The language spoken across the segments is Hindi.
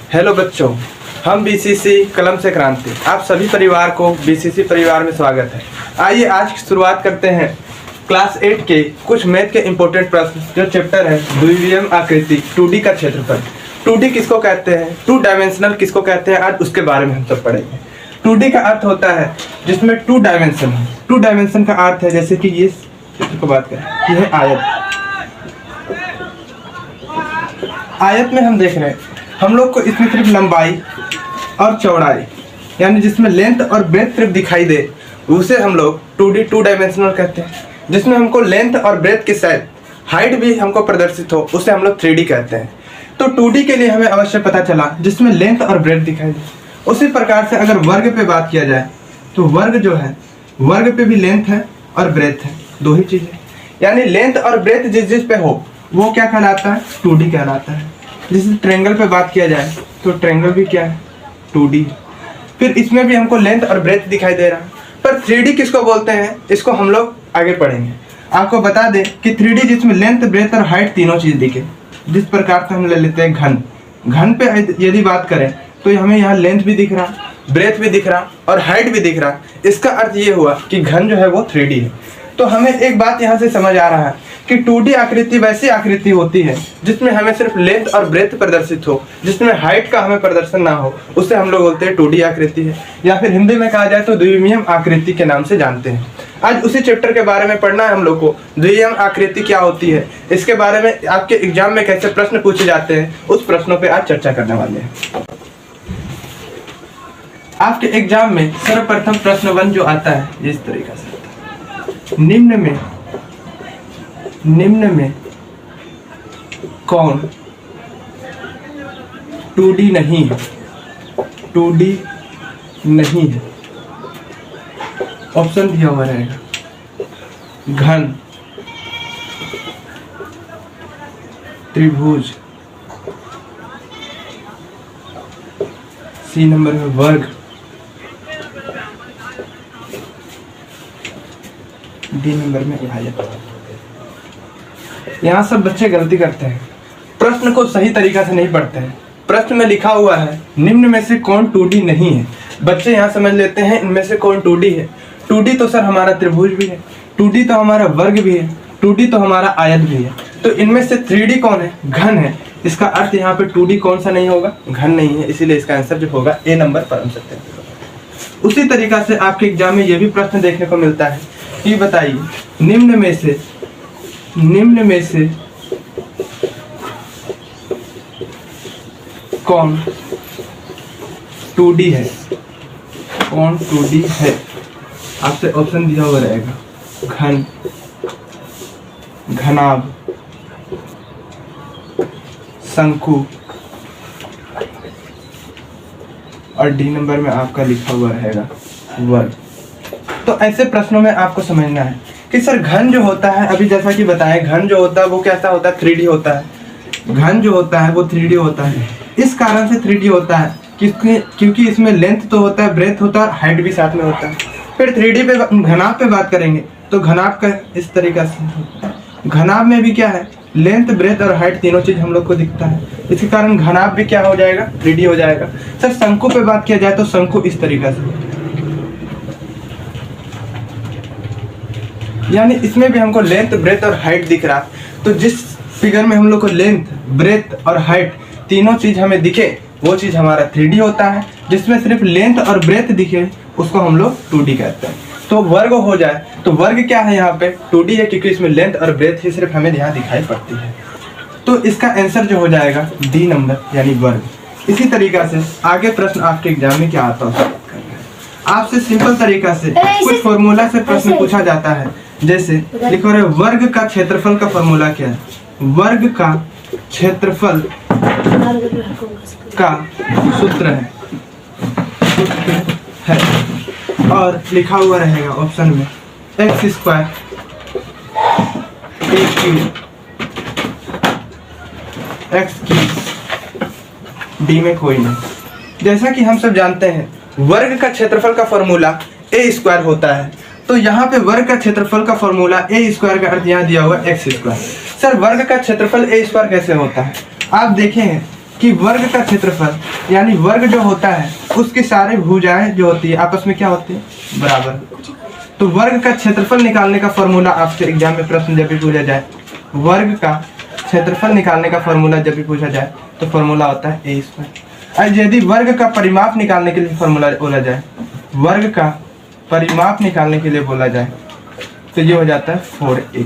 हेलो बच्चों, हम बीसीसी कलम से क्रांति आप सभी परिवार को बीसीसी परिवार में स्वागत है। आइए आज की शुरुआत करते हैं क्लास 8 के कुछ मैथ के इंपॉर्टेंट प्रश्न जो चैप्टर है द्विविमीय आकृति 2D का क्षेत्रफल। 2D किसको कहते हैं, 2 डायमेंशनल किसको कहते हैं, आज उसके बारे में हम सब पढ़ेंगे। 2D का अर्थ होता है जिसमें 2 डायमेंशन है। 2 डायमेंशन का अर्थ है जैसे कि ये चित्र को बात करें, यह आयत। आयत में हम देख रहे हैं हम लोग को इसमें सिर्फ लंबाई और चौड़ाई यानी जिसमें लेंथ और ब्रेथ सिर्फ दिखाई दे उसे हम लोग 2D 2 डायमेंशनल कहते हैं। जिसमें हमको लेंथ और ब्रेथ के साथ हाइट भी हमको प्रदर्शित हो उसे हम लोग 3D कहते हैं। तो 2D के लिए हमें अवश्य पता चला जिसमें लेंथ और ब्रेथ दिखाई दे। उसी प्रकार से अगर वर्ग पे बात किया जाए तो वर्ग जो है वर्ग पे भी लेंथ है और ब्रेथ है, दो ही चीज़ें। यानी लेंथ और ब्रेथ जिस जिस पे हो वो क्या कहलाता है, 2D कहलाता है। जैसे ट्रायंगल पे बात किया जाए तो ट्रायंगल भी क्या है, 2D। फिर इसमें भी हमको लेंथ और ब्रेथ दिखाई दे रहा है। पर 3D किसको बोलते हैं इसको हम लोग आगे पढ़ेंगे। आपको बता दें कि 3D जिसमें लेंथ ब्रेथ और हाइट तीनों चीज़ दिखे, जिस प्रकार से हम ले लेते हैं घन। घन पे यदि बात करें तो हमें यहाँ लेंथ भी दिख रहा, ब्रेथ भी दिख रहा और हाइट भी दिख रहा। इसका अर्थ ये हुआ कि घन जो है वो 3D है। तो हमें एक बात यहाँ से समझ आ रहा है कि 2D आकृति वैसी आकृति होती है जिसमें हमें सिर्फ लेंथ और ब्रेथ प्रदर्शित हो, जिसमें हाइट का हमें प्रदर्शन ना हो, उसे हम लोग बोलते हैं 2D आकृति है, या फिर हिंदी में कहा जाए तो द्विविमीय आकृति के नाम से जानते हैं। आज उसी चैप्टर के बारे में पढ़ना है हम लोग को। द्विविमीय आकृति क्या होती है, इसके बारे में आपके एग्जाम में कैसे प्रश्न पूछे जाते हैं, उस प्रश्नों पर आज चर्चा करने वाले हैं। आपके एग्जाम में सर्वप्रथम प्रश्न 1 जो आता है इस तरीके से आता है, निम्न में कौन 2D नहीं है, 2D नहीं है। ऑप्शन दिया हुआ रहेगा घन, त्रिभुज, सी नंबर में वर्ग, डी नंबर में आयत। यहाँ सब बच्चे गलती करते हैं, प्रश्न को सही तरीका से नहीं पढ़ते हैं। प्रश्न में लिखा हुआ है निम्न में से कौन 2D नहीं है, बच्चे यहाँ समझ लेते हैं इनमें से कौन 2D है। 2D तो सर हमारा त्रिभुज भी है, 2D तो हमारा वर्ग भी है, 2D तो हमारा आयत भी है। तो इनमें से 3D कौन है, घन है। इसका अर्थ यहाँ पे 2D कौन सा नहीं होगा, घन नहीं है। इसीलिए इसका आंसर जो होगा ए नंबर परम सत्य होगा। उसी तरीका से आपके एग्जाम में यह भी प्रश्न देखने को मिलता है कि बताइए निम्न में से कौन 2D है, कौन 2D है। आपसे ऑप्शन दिया हुआ रहेगा घन, घनाभ, शंकु और डी नंबर में आपका लिखा हुआ रहेगा वर्ग। तो ऐसे प्रश्नों में आपको समझना है कि सर घन जो होता है, अभी जैसा कि बताएं घन जो होता है वो कैसा होता है, 3D होता है। घन जो होता है वो 3D होता है। इस कारण से 3D होता है क्योंकि इसमें लेंथ तो होता है, ब्रेथ होता है, हाइट भी साथ में होता है। फिर 3D पे घनाभ पे बात करेंगे तो घनाभ का इस तरीका से, घनाभ में भी क्या है, लेंथ ब्रेथ और हाइट तीनों चीज हम लोग को दिखता है। इसके कारण घनाभ भी क्या हो जाएगा, 3D हो जाएगा। सर शंकु पे बात किया जाए तो शंकु इस तरीका से, यानी इसमें भी हमको लेंथ ब्रेथ और हाइट दिख रहा। तो जिस फिगर में हम लोग को लेंथ ब्रेथ और हाइट तीनों चीज हमें दिखे वो चीज हमारा 3D होता है। जिसमें सिर्फ लेंथ और ब्रेथ दिखे उसको हम लोग 2D कहते हैं। तो वर्ग हो जाए तो वर्ग क्या है, यहाँ पे 2D है क्योंकि इसमें लेंथ और ब्रेथ ही सिर्फ हमें यहाँ दिखाई पड़ती है। तो इसका आंसर जो हो जाएगा डी नंबर यानी वर्ग। इसी तरीका से आगे प्रश्न आपके एग्जाम में क्या आता है, आपसे सिंपल तरीका से कुछ फॉर्मूला से प्रश्न पूछा जाता है। जैसे लिखो रहे वर्ग का क्षेत्रफल का फॉर्मूला क्या है, वर्ग का क्षेत्रफल का सूत्र है और लिखा हुआ रहेगा ऑप्शन में x² x³ डी में कोई नहीं। जैसा कि हम सब जानते हैं वर्ग का क्षेत्रफल का फॉर्मूला a² होता है। तो यहाँ पे वर्ग का क्षेत्रफल का फॉर्मूला a² का अर्थ यहाँ दिया हुआ x²। सर वर्ग का क्षेत्रफल a² कैसे होता है, आप देखें कि वर्ग का क्षेत्रफल यानी वर्ग जो होता है उसकी सारी भुजाएं जो होती है आपस में क्या होती है, बराबर। तो वर्ग का क्षेत्रफल निकालने का फॉर्मूला आपसे एग्जाम में प्रश्न जब भी पूछा जाए, वर्ग का क्षेत्रफल निकालने का फॉर्मूला जब भी पूछा जाए तो फॉर्मूला होता है ए स्क्वायर। और यदि वर्ग का परिमाप निकालने के लिए फॉर्मूला बोला जाए, वर्ग का परिमाप निकालने के लिए बोला जाए तो ये हो जाता है 4a।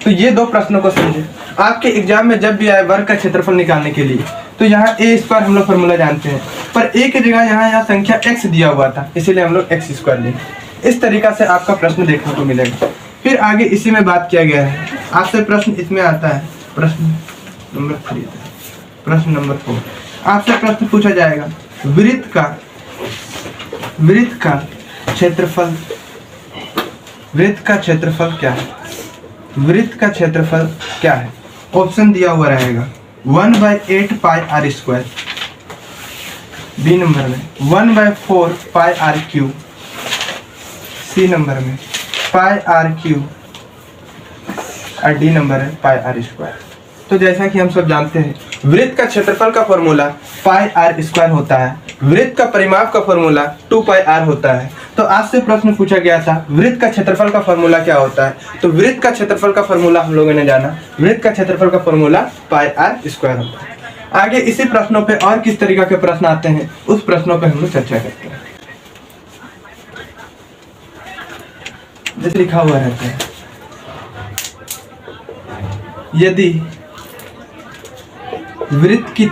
तो ये दो प्रश्नों को समझे। आपके एग्जाम में जब भी आए वर्ग का क्षेत्रफल निकालने के लिए तो यहाँ ए स्क्वायर हम लोग फॉर्मूला जानते हैं, पर ए की जगह यहाँ संख्या x दिया हुआ था, इसीलिए हम लोग x स्क्वायर लेंगे। इस तरीका से आपका प्रश्न देखने को मिलेगा। फिर आगे इसी में बात किया गया है। आपसे प्रश्न इसमें आता है, प्रश्न नंबर 3, प्रश्न नंबर 4। आपसे प्रश्न पूछा जाएगा वृत्त का क्षेत्रफल, वृत्त का क्षेत्रफल क्या है, वृत्त का क्षेत्रफल क्या है। ऑप्शन दिया हुआ रहेगा 1/8 पाई आर स्क्वायर, बी नंबर में 1/4 पाई आर क्यूब, सी नंबर में पाई आर क्यूब और डी नंबर है पाई आर स्क्वायर। तो जैसा कि हम सब जानते हैं वृत्त का क्षेत्रफल का फॉर्मूला पाई आर स्क्वायर होता है, वृत्त का परिमाप का फॉर्मूला 2 पाई आर होता है। तो आज से प्रश्न पूछा गया था वृत्त का क्षेत्रफल का फॉर्मूला क्या होता है, तो वृत्त का क्षेत्रफल का फॉर्मूला हम लोगों ने जाना, वृत्त का क्षेत्रफल का फॉर्मूला पाई आर स्क्वायर होता है। आगे इसी प्रश्नों पे और किस तरीका के प्रश्न आते हैं उस प्रश्नों पे हम लोग चर्चा करते हैं। जैसे लिखा हुआ रहता है यदि वृत्त की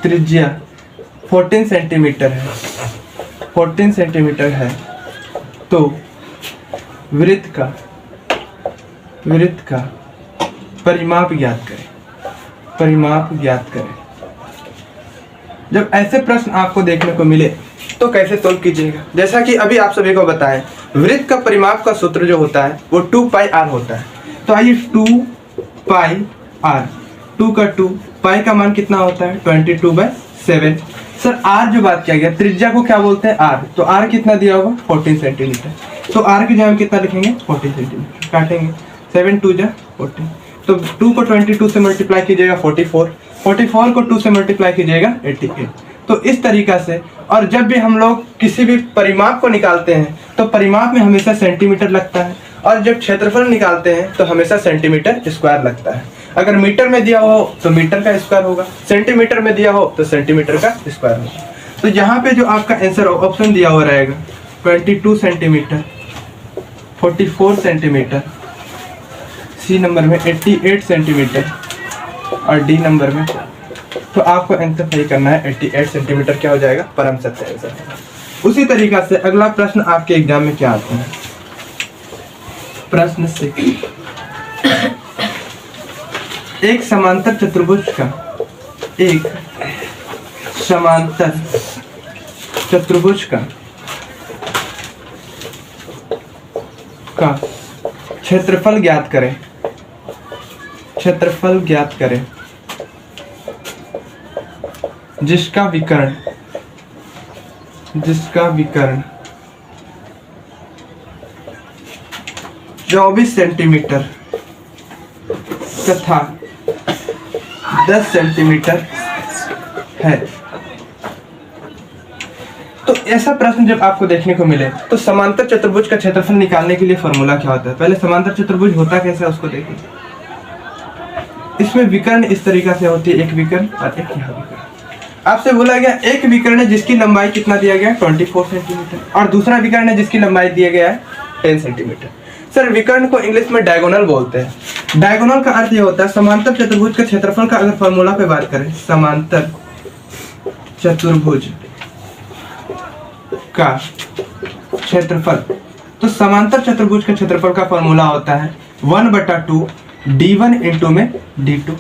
त्रिज्या 14 सेंटीमीटर है, 14 सेंटीमीटर है, तो वृत्त का परिमाप ज्ञात करें, परिमाप ज्ञात करें। जब ऐसे प्रश्न आपको देखने को मिले तो कैसे सोल्व कीजिएगा। जैसा कि अभी आप सभी को बताएं वृत्त का परिमाप का सूत्र जो होता है वो 2 पाई आर होता है। तो आइए 2 पाई आर, 2 का 2, पाई का मान कितना होता है 22/7। सर आर जो बात किया गया त्रिज्या को क्या बोलते हैं आर, तो आर कितना दिया होगा 14 सेंटीमीटर। तो आर की जगह हम कितना लिखेंगे 14 सेंटीमीटर, काटेंगे 7 2 जा 14। तो 2 को 22 से मल्टीप्लाई कीजिएगा 44, 44 को 2 से मल्टीप्लाई कीजिएगा 88। तो इस तरीका से, और जब भी हम लोग किसी भी परिमाप को निकालते हैं तो परिमाप में हमेशा सेंटीमीटर लगता है, और जब क्षेत्रफल निकालते हैं तो हमेशा सेंटीमीटर स्क्वायर लगता है। अगर मीटर में दिया हो तो मीटर का स्क्वायर होगा, सेंटीमीटर में दिया हो तो सेंटीमीटर का स्क्वायर होगा। तो यहाँ पे जो आपका आंसर ऑप्शन दिया हुआ रहेगा 22 सेंटीमीटर, 44 सेंटीमीटर, सी नंबर में 88 सेंटीमीटर और डी नंबर में, तो आपको आंसर सही करना है 88 सेंटीमीटर क्या हो जाएगा, परम सत्य आंसर। उसी तरीका से अगला प्रश्न आपके एग्जाम में क्या आता है, प्रश्न 6। एक समांतर चतुर्भुज का, एक समांतर चतुर्भुज का क्षेत्रफल ज्ञात करें, क्षेत्रफल ज्ञात करें जिसका विकर्ण 24 सेंटीमीटर तथा 10 सेंटीमीटर है। तो ऐसा प्रश्न जब आपको देखने को मिले तो समांतर चतुर्भुज का क्षेत्रफल निकालने के लिए फॉर्मूला क्या होता है। पहले समांतर चतुर्भुज होता कैसे है उसको देखिए। इसमें विकर्ण इस तरीका से होती है, एक विकर्ण और एक यहाँ विकर्ण। आपसे बोला गया एक विकर्ण है जिसकी लंबाई कितना दिया गया 24 सेंटीमीटर, और दूसरा विकर्ण है जिसकी लंबाई दिया गया है 10 सेंटीमीटर। सर विकर्ण को इंग्लिश में डायगोनल बोलते हैं। डायगोनल का अर्थ ये होता है समांतर चतुर्भुज के क्षेत्रफल का, अगर फॉर्मूला पे बात करें समांतर चतुर्भुज का क्षेत्रफल, तो समांतर चतुर्भुज के क्षेत्रफल का फॉर्मूला होता है 1/2 d1 इंटू में d2,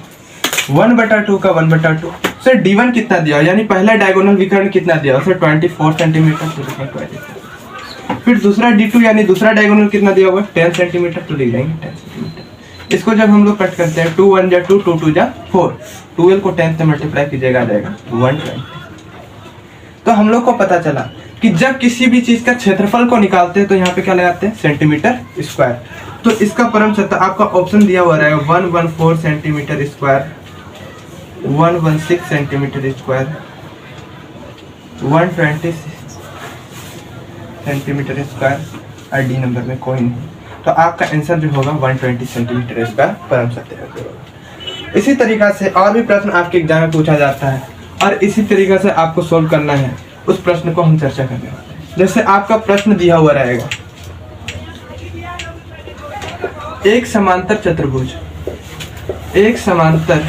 1/2 का 1/2। सर d1 कितना दिया, यानी पहला डायगोनल विकर्ण कितना दिया सर 24 सेंटीमीटर, तो लिखेंगे 24। फिर दूसरा d2 यानी दूसरा डायगोनल कितना दिया हुआ 10 सेंटीमीटर, तो लिख देंगे 10 सेंटीमीटर। इसको जब हम लोग कट करते हैं 2 1 जा 2, 2 2 जा 4, 12 को 10 से मल्टीप्लाई कीजिएगा आ जाएगा 120। तो हम लोग को पता चला कि जब किसी भी चीज का क्षेत्रफल को निकालते हैं तो यहाँ पे क्या लगाते हैं सेंटीमीटर स्क्वायर। तो इसका परम सतह आपका ऑप्शन दिया हुआ रहेगा 114 centimetre square, 116 centimetre square, 120 centimetre square और डी नंबर में कोई नहीं। तो आपका आंसर जो होगा 120 सेंटीमीटर स्क्वायर परम सतह होगा। इसी तरीका से और भी प्रश्न आपके एग्जाम में पूछा जाता है और इसी तरीका से आपको सोल्व करना है। उस प्रश्न को हम चर्चा करने वाले हैं। जैसे आपका प्रश्न दिया हुआ रहेगा, एक समांतर चतुर्भुज, एक समांतर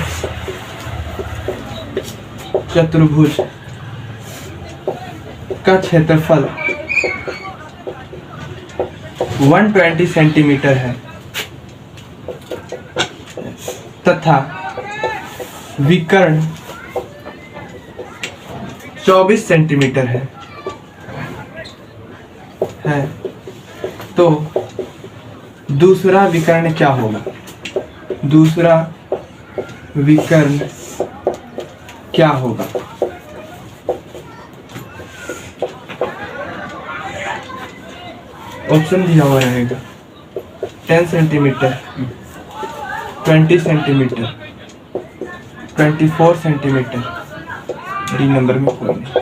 चतुर्भुज का क्षेत्रफल 120 सेंटीमीटर है तथा विकर्ण 24 सेंटीमीटर है, तो दूसरा विकर्ण क्या होगा? दूसरा विकर्ण क्या होगा? ऑप्शन दिया हुआ रहेगा 10 centimetre, 20 centimetre, 24 centimetre, D number में कोई नहीं।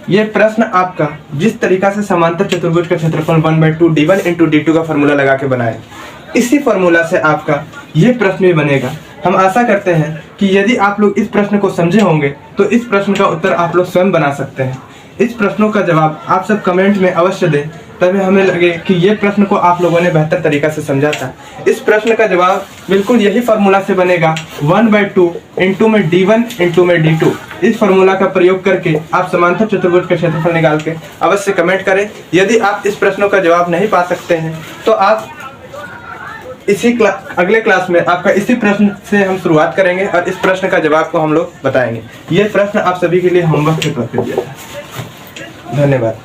ये प्रश्न आपका जिस तरीका से समांतर चतुर्भुज का क्षेत्रफल 1/2 d1 × d2 का फॉर्मूला लगा के बनाए, इसी फॉर्मूला से आपका ये प्रश्न भी बनेगा। हम आशा करते हैं कि यदि आप लोग इस प्रश्न को समझे होंगे तो इस प्रश्न का उत्तर आप लोग स्वयं बना सकते हैं। इस प्रश्नों का जवाब आप सब कमेंट में अवश्य दें, तभी हमें लगे कि ये प्रश्न को आप लोगों ने बेहतर तरीका से समझा था। इस प्रश्न का जवाब बिल्कुल यही फार्मूला से बनेगा, 1/2 इंटू में d1 इंटू में d2। इस फार्मूला का प्रयोग करके आप समांतर चतुर्भुज का क्षेत्रफल निकाल के अवश्य कमेंट करें। यदि आप इस प्रश्नों का जवाब नहीं पा सकते हैं तो आप अगले क्लास में आपका इसी प्रश्न से हम शुरुआत करेंगे और इस प्रश्न का जवाब को हम लोग बताएंगे। ये प्रश्न आप सभी के लिए होमवर्क के तौर पर दिया था। धन्यवाद।